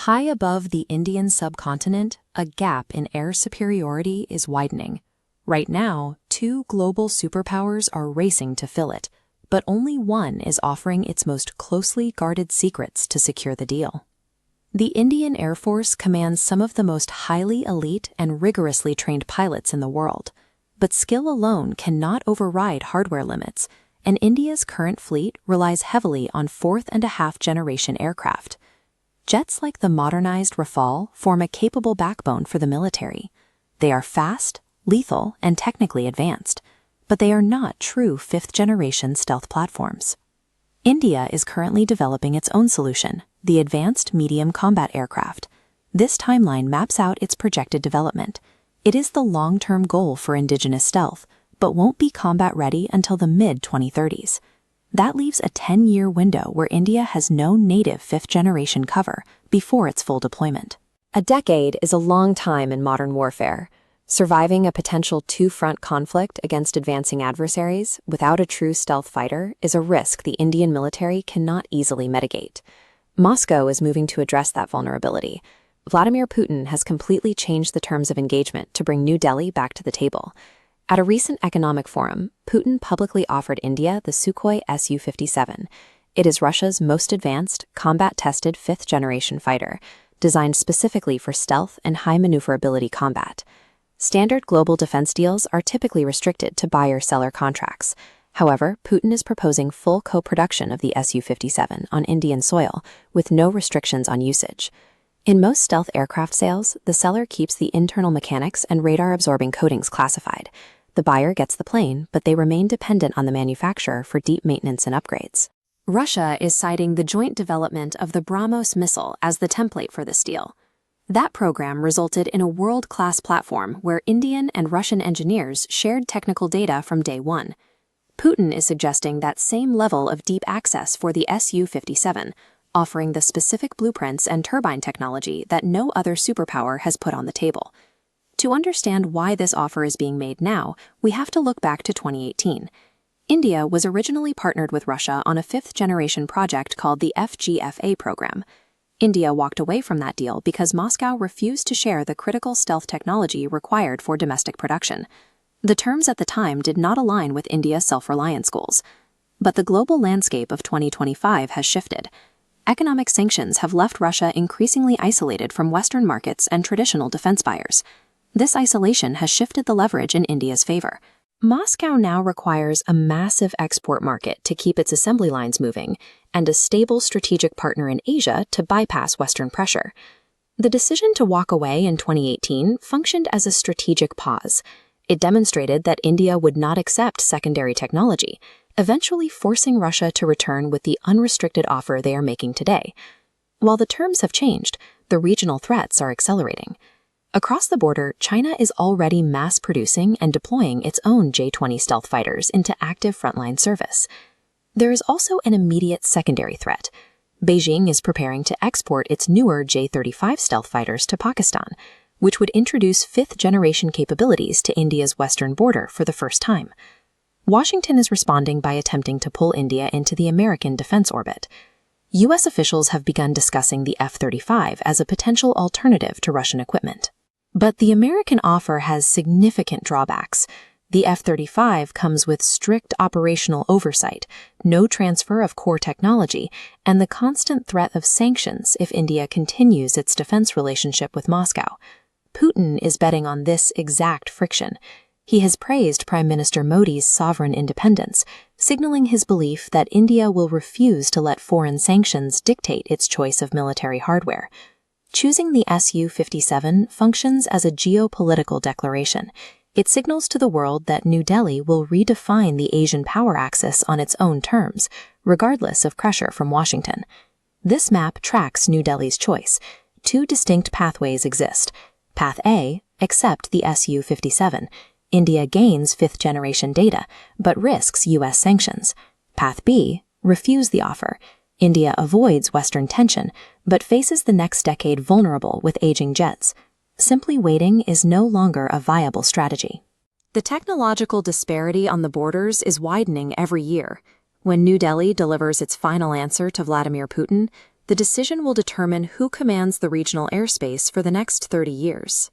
High above the Indian subcontinent, a gap in air superiority is widening. Right now, two global superpowers are racing to fill it, but only one is offering its most closely guarded secrets to secure the deal. The Indian Air Force commands some of the most highly elite and rigorously trained pilots in the world, but skill alone cannot override hardware limits, and India's current fleet relies heavily on fourth-and-a-half-generation aircraft. Jets like the modernized Rafale form a capable backbone for the military. They are fast, lethal, and technically advanced, but they are not true fifth-generation stealth platforms. India is currently developing its own solution, the Advanced Medium Combat Aircraft. This timeline maps out its projected development. It is the long-term goal for indigenous stealth, but won't be combat-ready until the mid-2030s. That leaves a 10-year window where India has no native fifth-generation cover before its full deployment. A decade is a long time in modern warfare. Surviving a potential two-front conflict against advancing adversaries without a true stealth fighter is a risk the Indian military cannot easily mitigate. Moscow is moving to address that vulnerability. Vladimir Putin has completely changed the terms of engagement to bring New Delhi back to the table. At a recent economic forum, Putin publicly offered India the Sukhoi Su-57. It is Russia's most advanced, combat-tested fifth-generation fighter, designed specifically for stealth and high maneuverability combat. Standard global defense deals are typically restricted to buyer-seller contracts. However, Putin is proposing full co-production of the Su-57 on Indian soil, with no restrictions on usage. In most stealth aircraft sales, the seller keeps the internal mechanics and radar-absorbing coatings classified. The buyer gets the plane, but they remain dependent on the manufacturer for deep maintenance and upgrades. Russia is citing the joint development of the BrahMos missile as the template for this deal. That program resulted in a world-class platform where Indian and Russian engineers shared technical data from day one. Putin is suggesting that same level of deep access for the Su-57, offering the specific blueprints and turbine technology that no other superpower has put on the table. To understand why this offer is being made now, we have to look back to 2018. India was originally partnered with Russia on a fifth-generation project called the FGFA program. India walked away from that deal because Moscow refused to share the critical stealth technology required for domestic production. The terms at the time did not align with India's self-reliance goals. But the global landscape of 2025 has shifted. Economic sanctions have left Russia increasingly isolated from Western markets and traditional defense buyers. This isolation has shifted the leverage in India's favor. Moscow now requires a massive export market to keep its assembly lines moving and a stable strategic partner in Asia to bypass Western pressure. The decision to walk away in 2018 functioned as a strategic pause. It demonstrated that India would not accept secondary technology, eventually forcing Russia to return with the unrestricted offer they are making today. While the terms have changed, the regional threats are accelerating. Across the border, China is already mass-producing and deploying its own J-20 stealth fighters into active frontline service. There is also an immediate secondary threat. Beijing is preparing to export its newer J-35 stealth fighters to Pakistan, which would introduce fifth-generation capabilities to India's western border for the first time. Washington is responding by attempting to pull India into the American defense orbit. U.S. officials have begun discussing the F-35 as a potential alternative to Russian equipment. But the American offer has significant drawbacks. The F-35 comes with strict operational oversight, no transfer of core technology, and the constant threat of sanctions if India continues its defense relationship with Moscow. Putin is betting on this exact friction. He has praised Prime Minister Modi's sovereign independence, signaling his belief that India will refuse to let foreign sanctions dictate its choice of military hardware. Choosing the Su-57 functions as a geopolitical declaration. It signals to the world that New Delhi will redefine the Asian power axis on its own terms, regardless of pressure from Washington. This map tracks New Delhi's choice. Two distinct pathways exist. Path A, accept the Su-57. India gains fifth-generation data, but risks U.S. sanctions. Path B, refuse the offer. India avoids Western tension, but faces the next decade vulnerable with aging jets. Simply waiting is no longer a viable strategy. The technological disparity on the borders is widening every year. When New Delhi delivers its final answer to Vladimir Putin, The decision will determine who commands the regional airspace for the next 30 years.